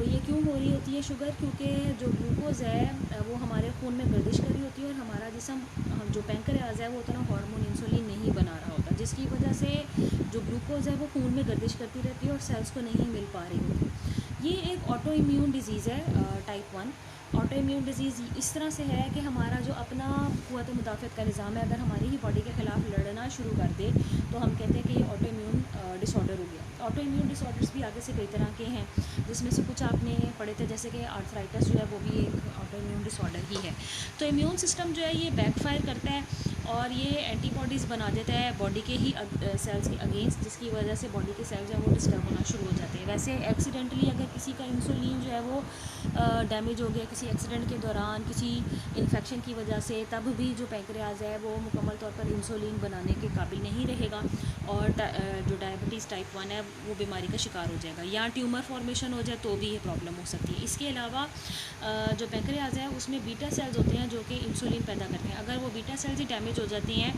ये क्यों हो रही होती है शुगर? क्योंकि जो ग्लूकोज़ है वो हमारे खून में गर्दिश कर रही होती है और हमारा जिस्म जो पैंक्रियाज़ है वो उतना हार्मोन इंसुलिन नहीं बना रहा होता, जिसकी वजह से जो ग्लूकोज़ है वो खून में गर्दिश करती रहती है और सेल्स को नहीं मिल पा रही होती। ये एक ऑटो इम्यून डिज़ीज़ है, टाइप 1। ऑटो इम्यून डिज़ीज़ इस तरह से है कि हमारा जो अपना क़ुव्वत मुदाफ़त का निज़ाम है अगर हमारी ही बॉडी के ख़िलाफ़ लड़ना शुरू कर दे तो हम कहते हैं कि ये ऑटो इम्यून डिसऑर्डर हो गया। ऑटो इम्यून डिसऑर्डर्स भी आगे से कई तरह के हैं, जिसमें से कुछ आपने पढ़े थे, जैसे कि आर्थराइटिस जो है वो भी एक ऑटो इम्यून डिसऑर्डर ही है। तो इम्यून सिस्टम जो है ये बैकफायर करता है और ये एंटीबॉडीज़ बना देता है बॉडी के ही सेल्स के अगेंस्ट, जिसकी वजह से बॉडी के सेल्स जो है वो डिस्टर्ब होना शुरू हो जाते हैं। वैसे एक्सीडेंटली अगर किसी का इंसुलिन जो है वो डैमेज हो गया किसी एक्सीडेंट के दौरान, किसी इन्फेक्शन की वजह से, तब भी जो पैंक्रियाज है वो मुकम्मल तौर पर इंसुलिन बनाने के काबिल नहीं रहेगा और जो डायबिटीज़ टाइप 1 है वो बीमारी का शिकार हो जाएगा, या ट्यूमर फॉर्मेशन हो जाए तो भी ये प्रॉब्लम हो सकती है। इसके अलावा जो पैंक्रियाज है उसमें बीटा सेल्स होते हैं जो कि इंसुलिन पैदा करते हैं। अगर वो बीटा सेल्स ही डैमेज हो जाती हैं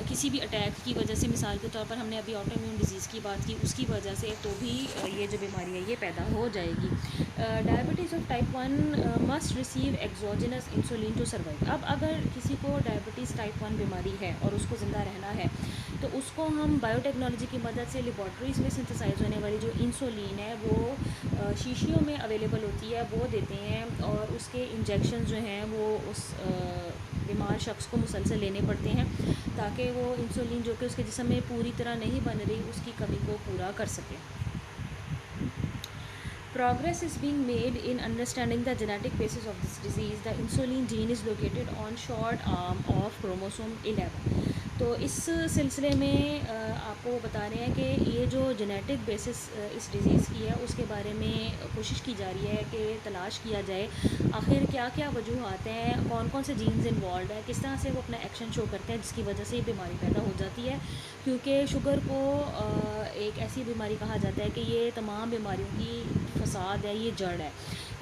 किसी भी अटैक की वजह से, मिसाल के तौर पर हमने अभी ऑटो इम्यून डिजीज़ की बात की, उसकी वजह से, तो भी ये जो बीमारी है ये पैदा हो जाएगी। Diabetes of type 1 must receive exogenous insulin to survive. अब अगर किसी को डायबिटीज़ टाइप 1 बीमारी है और उसको ज़िंदा रहना है तो उसको हम बायोटेक्नोलॉजी की मदद से लेबॉर्ट्रीज़ में सिंथेसाइज होने वाली जो इंसुलिन है वो शीशियों में अवेलेबल होती है, वो देते हैं और उसके इंजेक्शन जो हैं वो उस बीमार शख्स को मुसलसल लेने पड़ते हैं ताकि वो इंसुलिन जो कि उसके जिस्म में पूरी तरह नहीं बन रही उसकी कमी को पूरा कर सके। Progress is being made in understanding the genetic basis of this disease. The insulin gene is located on short arm of chromosome 11. तो इस सिलसिले में आपको बता रहे हैं कि ये जो जेनेटिक बेसिस इस डिज़ीज़ की है उसके बारे में कोशिश की जा रही है कि तलाश किया जाए आखिर क्या क्या वजूहात हैं, कौन कौन से जीन्स इन्वॉल्व है, किस तरह से वो अपना एक्शन शो करते हैं जिसकी वजह से ये बीमारी पैदा हो जाती है। क्योंकि शुगर को एक ऐसी बीमारी कहा जाता है कि ये तमाम बीमारियों की फसाद है, ये जड़ है।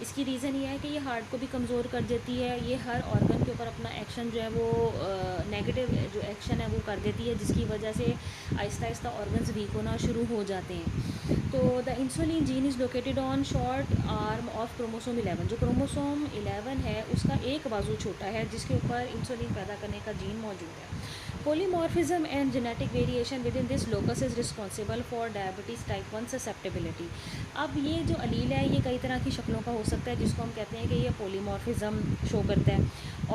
इसकी रीज़न ये है कि ये हार्ट को भी कमज़ोर कर देती है, ये हर ऑर्गन के ऊपर अपना एक्शन जो है वो नेगेटिव जो एक्शन है वो कर देती है, जिसकी वजह से आहिस्ता आहिस्ता ऑर्गन्स वीक होना शुरू हो जाते हैं। तो the insulin gene is located on short arm of chromosome 11। जो क्रोमोसोम 11 है उसका एक बाजू छोटा है जिसके ऊपर इंसुलिन पैदा करने का जीन मौजूद है। Polymorphism and genetic variation within this locus is responsible for diabetes type 1 susceptibility। अब ये जो अलील है ये कई तरह की शक्लों का हो सकता है जिसको हम कहते हैं कि ये पोलीमॉर्फिज़म शो करता है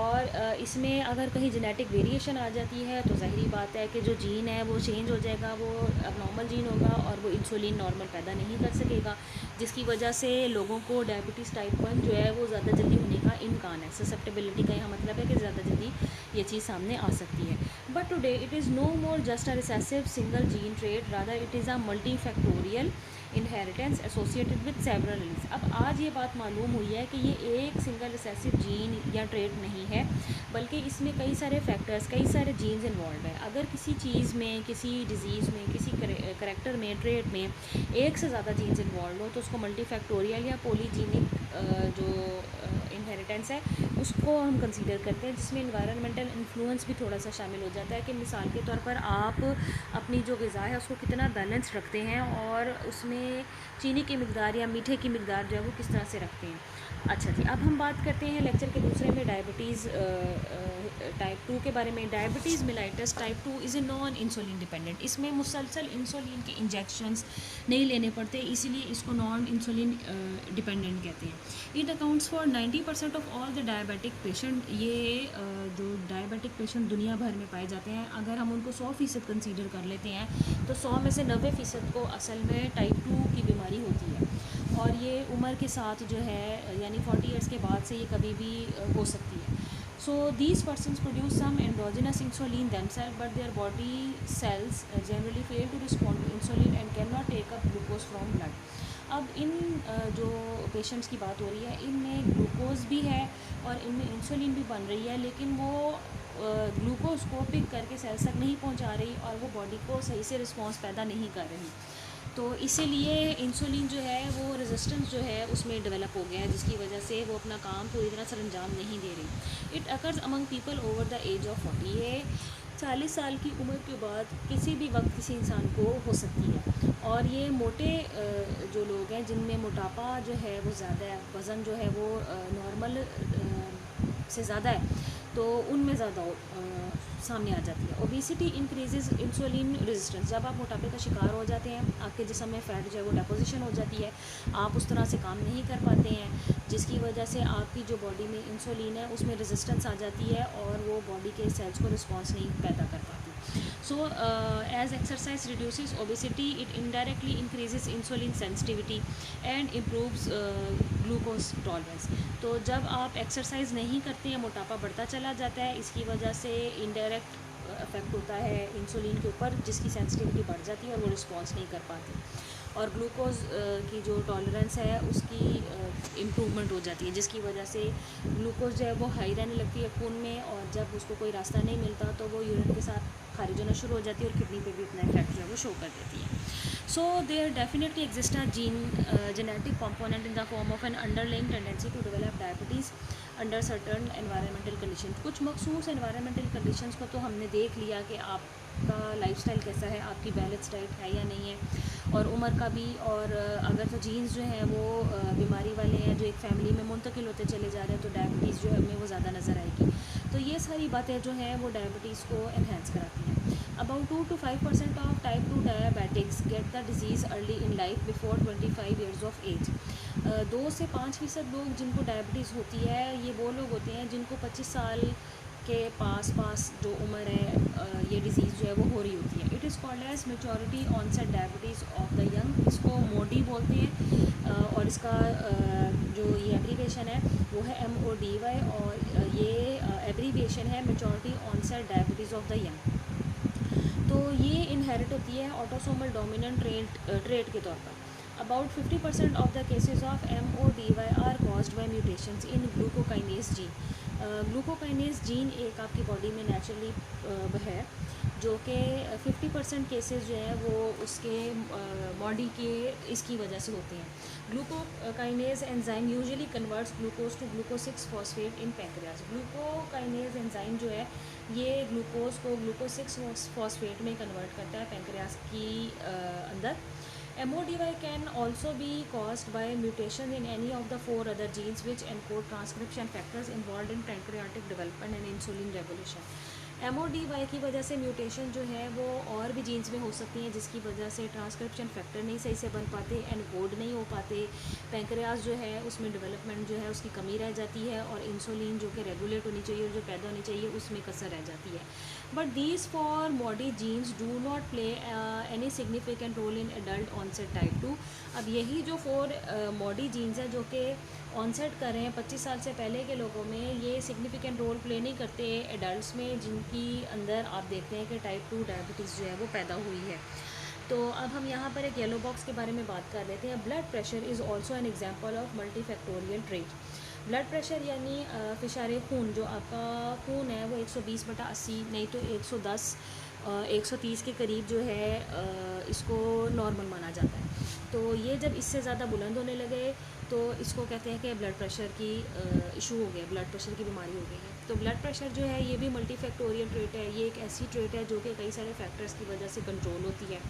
और इसमें अगर कहीं जेनेटिक वेरिएशन आ जाती है तो ज़ाहिरी बात है कि जो जीन है वो चेंज हो जाएगा, वो अबनॉर्मल जीन होगा और वो इंसुलिन नॉर्मल पैदा नहीं कर सकेगा, जिसकी वजह से लोगों को डायबिटीज़ टाइप 1 जो है वो ज़्यादा जल्दी होने का इम्कान है। ससेप्टेबिलिटी का यहाँ मतलब है कि ज़्यादा जल्दी ये चीज़ सामने आ सकती है। But today it is no more just a recessive single gene trait, rather it is a multifactorial inheritance associated with several alleles. अब आज ये बात मालूम हुई है कि ये एक सिंगल रिसेसिव जीन या ट्रेट नहीं है, बल्कि इसमें कई सारे फैक्टर्स, कई सारे जीन्स इन्वॉल्व है। अगर किसी चीज़ में, किसी डिज़ीज़ में, किसी करैक्टर में, ट्रेट में एक से ज़्यादा जीन्स इन्वॉल्व हो तो उसको मल्टीफैक्टोरियल या पॉलीजीनिक जो इनहेरिटेंस है उसको हम कंसीडर करते हैं, जिसमें इन्वायरमेंटल इन्फ्लुएंस भी थोड़ा सा शामिल हो जाता है कि मिसाल के तौर पर आप अपनी जो ग़िज़ा है उसको कितना बैलेंस रखते हैं और उसमें चीनी की मिक़दार या मीठे की मिक़दार जो है वो किस तरह से रखते हैं। अच्छा जी, अब हम बात करते हैं लेक्चर के दूसरे में डायबिटीज़ टाइप 2 के बारे में। Diabetes mellitus type 2 is a non insulin dependent. इसमें मुसलसल इंसुलिन के इंजेक्शंस नहीं लेने पड़ते, इसीलिए इसको नॉन इंसुलिन डिपेंडेंट कहते हैं। It accounts for 90% of all the diabetic patient. ये जो डायबिटिक पेशेंट दुनिया भर में पाए जाते हैं, अगर हम उनको 100% कंसीडर कर लेते हैं तो 100 में से 90% को असल में टाइप 2 की बीमारी होती है और ये उम्र के साथ जो है यानी 40 ईयर्स के बाद से ये कभी भी हो सकती है। So these persons produce some endogenous insulin themselves, but their body cells generally fail to respond to insulin and cannot take up glucose from blood. अब इन जो पेशेंट्स की बात हो रही है इनमें ग्लूकोज भी है और इनमें इंसुलिन भी बन रही है, लेकिन वो ग्लूकोज को पिक करके सेल्स तक नहीं पहुंचा रही और वो बॉडी को सही से रिस्पॉन्स पैदा नहीं कर रही। तो इसीलिए इंसुलिन जो है वो रेजिस्टेंस जो है उसमें डेवलप हो गया है, जिसकी वजह से वो अपना काम पूरी तरह सर अंजाम नहीं दे रही। It occurs among people over the age of 40। ये 40 साल की उम्र के बाद किसी भी वक्त किसी इंसान को हो सकती है। और ये मोटे जो लोग हैं जिनमें मोटापा जो है वो ज़्यादा है, वज़न जो है वो नॉर्मल से ज़्यादा है, तो उनमें ज़्यादा सामने आ जाती है। Obesity increases insulin resistance. जब आप मोटापे का शिकार हो जाते हैं, आपके जिस्म में फ़ैट जो है वो डेपोजिशन हो जाती है, आप उस तरह से काम नहीं कर पाते हैं, जिसकी वजह से आपकी जो बॉडी में इंसुलिन है उसमें रेजिस्टेंस आ जाती है और वो बॉडी के सेल्स को रिस्पॉन्स नहीं पैदा कर पाती। So, as exercise reduces obesity, it indirectly increases insulin sensitivity and improves glucose tolerance. तो जब आप एक्सरसाइज नहीं करते हैं, मोटापा बढ़ता चला जाता है, इसकी वजह से इनडायरेक्ट इफेक्ट होता है इंसुलिन के ऊपर, जिसकी सेंसिटिविटी बढ़ जाती है और वो रिस्पॉन्स नहीं कर पाती, और ग्लूकोज की जो टॉलरेंस है उसकी इम्प्रूवमेंट हो जाती है, जिसकी वजह से ग्लूकोज जो है वो हाई रहने लगती है खून में, और जब उसको कोई रास्ता नहीं मिलता तो वो यूरिन के साथ खारिज होना शुरू हो जाती है और किडनी पे भी अपना इफेक्ट जो है वो शो कर देती है। So there definitely exist a genetic component in the form of an underlying tendency to develop diabetes under certain environmental condition. कुछ मखसूस एनवायरमेंटल कंडीशंस को तो हमने देख लिया कि आपका लाइफस्टाइल कैसा है, आपकी बैलेंस डाइट है या नहीं है, और उम्र का भी, और अगर तो जीन्स जो हैं वो बीमारी वाले हैं जो एक फैमिली में मुंतकिल होते चले जा रहे हैं, तो डायबिटीज़ जो है हमें वो ज़्यादा नज़र आएगी। तो ये सारी बातें जो हैं वो डायबिटीज़ को एनहेंस कराती हैं। About 2 to 5% of type 2 diabetics get the disease early in life before 25 years of age. 2 से 5% लोग जिनको डायबिटीज़ होती है, ये वो लोग होते हैं जिनको 25 साल के पास जो उम्र है ये डिज़ीज़ जो है वो हो रही होती है। It is called as maturity onset diabetes of the young. इसको मोडी बोलते हैं, और इसका जो ये एब्रीवेशन है वो है MODY, और ये एब्रीवेशन है maturity onset diabetes of the young. तो ये इनहेरिट होती है ऑटोसोमल डोमिनेंट ट्रेट के तौर पर। About 50% of the cases of MODY are caused by mutations in glucokinase gene. Glucokinase gene एक आपकी बॉडी में नेचुरली है, जो कि 50% केसेस जो है वो उसके बॉडी के इसकी वजह से होते हैं। Glucokinase enzyme usually converts glucose to glucose 6 phosphate in pancreas. Glucokinase enzyme जो है ये ग्लूकोज को ग्लूकोज 6 फॉस्फेट में कन्वर्ट करता है पैंक्रियाज की अंदर। MODY can also be caused by mutation in any of the 4 other genes which encode transcription factors involved in pancreatic development and insulin regulation. MODY की वजह से म्यूटेशन जो है वो और भी जीन्स में हो सकती हैं, जिसकी वजह से ट्रांसक्रिप्शन फैक्टर नहीं सही से बन पाते, एनकोड नहीं हो पाते, पैंक्रियाज जो है उसमें डेवलपमेंट जो है उसकी कमी रह जाती है, और इंसुलिन जो कि रेगुलेट होनी चाहिए और जो पैदा होनी चाहिए उसमें कसर रह जाती है। But these four MODY genes do not play any significant role in adult onset type 2। अब यही जो 4 MODY जीन्स है जो कि ऑनसेट कर रहे हैं 25 साल से पहले के लोगों में, ये सिग्निफिकेंट रोल प्ले नहीं करते एडल्ट्स में जिनकी अंदर आप देखते हैं कि टाइप 2 डायबिटीज़ जो है वो पैदा हुई है। तो अब हम यहाँ पर एक येलो बॉक्स के बारे में बात कर लेते हैं। Blood pressure is also an example of multifactorial trait. Blood pressure यानी फिशारे खून, जो आपका खून है वो 120/80 नहीं तो 110 130 के करीब जो है इसको नॉर्मल माना जाता है। तो ये जब इससे ज़्यादा बुलंद होने लगे तो इसको कहते हैं कि ब्लड प्रेशर की इशू हो गया, ब्लड प्रेशर की बीमारी हो गई है। तो ब्लड प्रेशर जो है ये भी मल्टीफैक्टोरियल ट्रेट है। ये एक ऐसी ट्रेट है जो कि कई सारे फैक्टर्स की वजह से कंट्रोल होती है।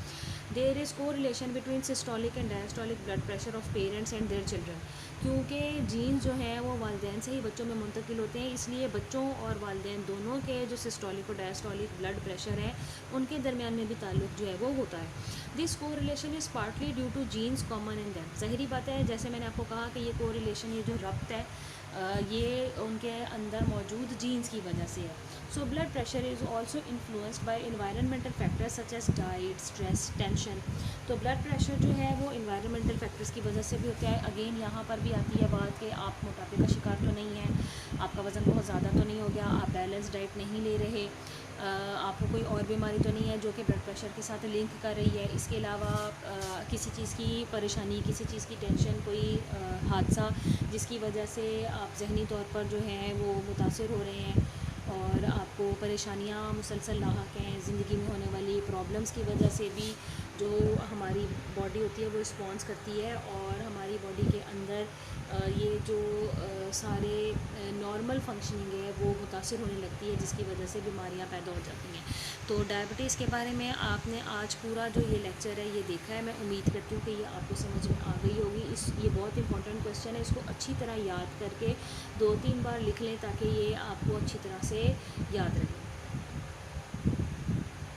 देयर इज़ को relation between systolic and diastolic blood pressure of parents and their children. क्योंकि जीन जो हैं वो वालिदैन से ही बच्चों में मुंतकिल होते हैं, इसलिए बच्चों और वालिदैन दोनों के जो सिस्टोलिक और डायस्टोलिक ब्लड प्रेशर है उनके दरमियान में भी ताल्लुक जो है वो होता है। This correlation is partly due to genes common in them. ज़ाहिरी बात है, जैसे मैंने आपको कहा कि ये को रिलेशन, ये जो रब्त है ये उनके अंदर मौजूद जीन्स की वजह से है। So blood pressure is also influenced by environmental factors such as diet, stress, tension. तो ब्लड प्रेशर जो है वो इन्वायरमेंटल फैक्टर्स की वजह से भी होता है। अगेन यहाँ पर भी आती है बात कि आप मोटापे का शिकार तो नहीं है, आपका वज़न बहुत ज़्यादा तो नहीं हो गया, आप बैलेंस डाइट नहीं ले रहे, आपको कोई और बीमारी तो नहीं है जो कि ब्लड प्रेशर के साथ लिंक कर रही है। इसके अलावा किसी चीज़ की परेशानी, किसी चीज़ की टेंशन, कोई हादसा जिसकी वजह से आप जहनी तौर पर जो है वो मुतासर हो रहे हैं और आपको परेशानियाँ मुसलसल लाहक हैं। ज़िंदगी में होने वाली प्रॉब्लम्स की वजह से भी जो हमारी बॉडी होती है वो रिस्पॉन्स करती है और हमारी बॉडी के अंदर ये जो सारे नॉर्मल फंक्शनिंग है वो मुतासर होने लगती है, जिसकी वजह से बीमारियां पैदा हो जाती हैं। तो डायबिटीज़ के बारे में आपने आज पूरा जो ये लेक्चर है ये देखा है। मैं उम्मीद करती हूँ कि ये आपको समझ में आ गई होगी। ये बहुत इंपॉर्टेंट क्वेश्चन है, इसको अच्छी तरह याद करके 2-3 बार लिख लें ताकि ये आपको अच्छी तरह से याद रहे।